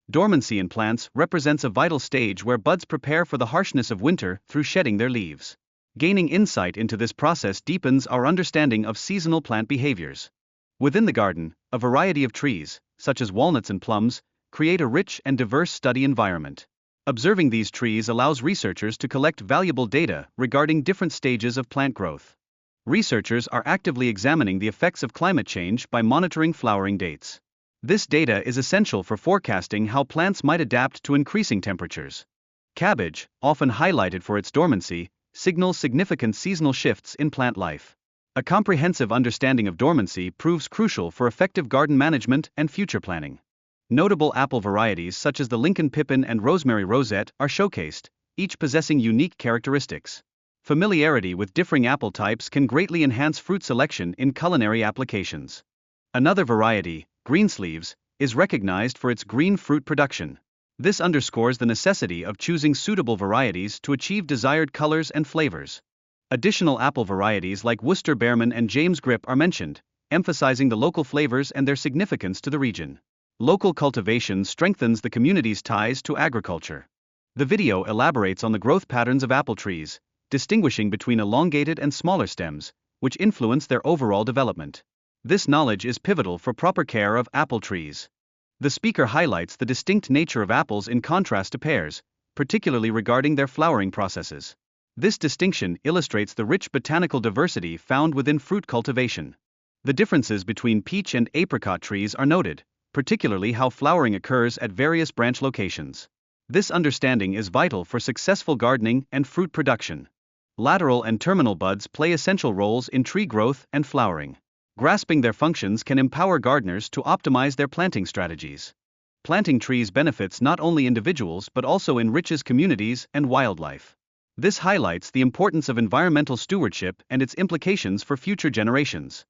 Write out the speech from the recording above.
Dormancy in plants represents a vital stage where buds prepare for the harshness of winter through shedding their leaves. Gaining insight into this process deepens our understanding of seasonal plant behaviors. Within the garden, a variety of trees, such as walnuts and plums, create a rich and diverse study environment. Observing these trees allows researchers to collect valuable data regarding different stages of plant growth. Researchers are actively examining the effects of climate change by monitoring flowering dates. This data is essential for forecasting how plants might adapt to increasing temperatures. Cabbage, often highlighted for its dormancy, signals significant seasonal shifts in plant life. A comprehensive understanding of dormancy proves crucial for effective garden management and future planning. Notable apple varieties such as the Lincoln Pippin and Rosemary Rosette are showcased, each possessing unique characteristics. Familiarity with differing apple types can greatly enhance fruit selection in culinary applications. Another variety, Greensleeves, is recognized for its green fruit production. This underscores the necessity of choosing suitable varieties to achieve desired colors and flavors. Additional apple varieties like Worcester Bearman and James Grip are mentioned, emphasizing the local flavors and their significance to the region. Local cultivation strengthens the community's ties to agriculture. The video elaborates on the growth patterns of apple trees, distinguishing between elongated and smaller stems, which influence their overall development. This knowledge is pivotal for proper care of apple trees. The speaker highlights the distinct nature of apples in contrast to pears, particularly regarding their flowering processes. This distinction illustrates the rich botanical diversity found within fruit cultivation. The differences between peach and apricot trees are noted, particularly how flowering occurs at various branch locations. This understanding is vital for successful gardening and fruit production. Lateral and terminal buds play essential roles in tree growth and flowering. Grasping their functions can empower gardeners to optimize their planting strategies. Planting trees benefits not only individuals but also enriches communities and wildlife. This highlights the importance of environmental stewardship and its implications for future generations.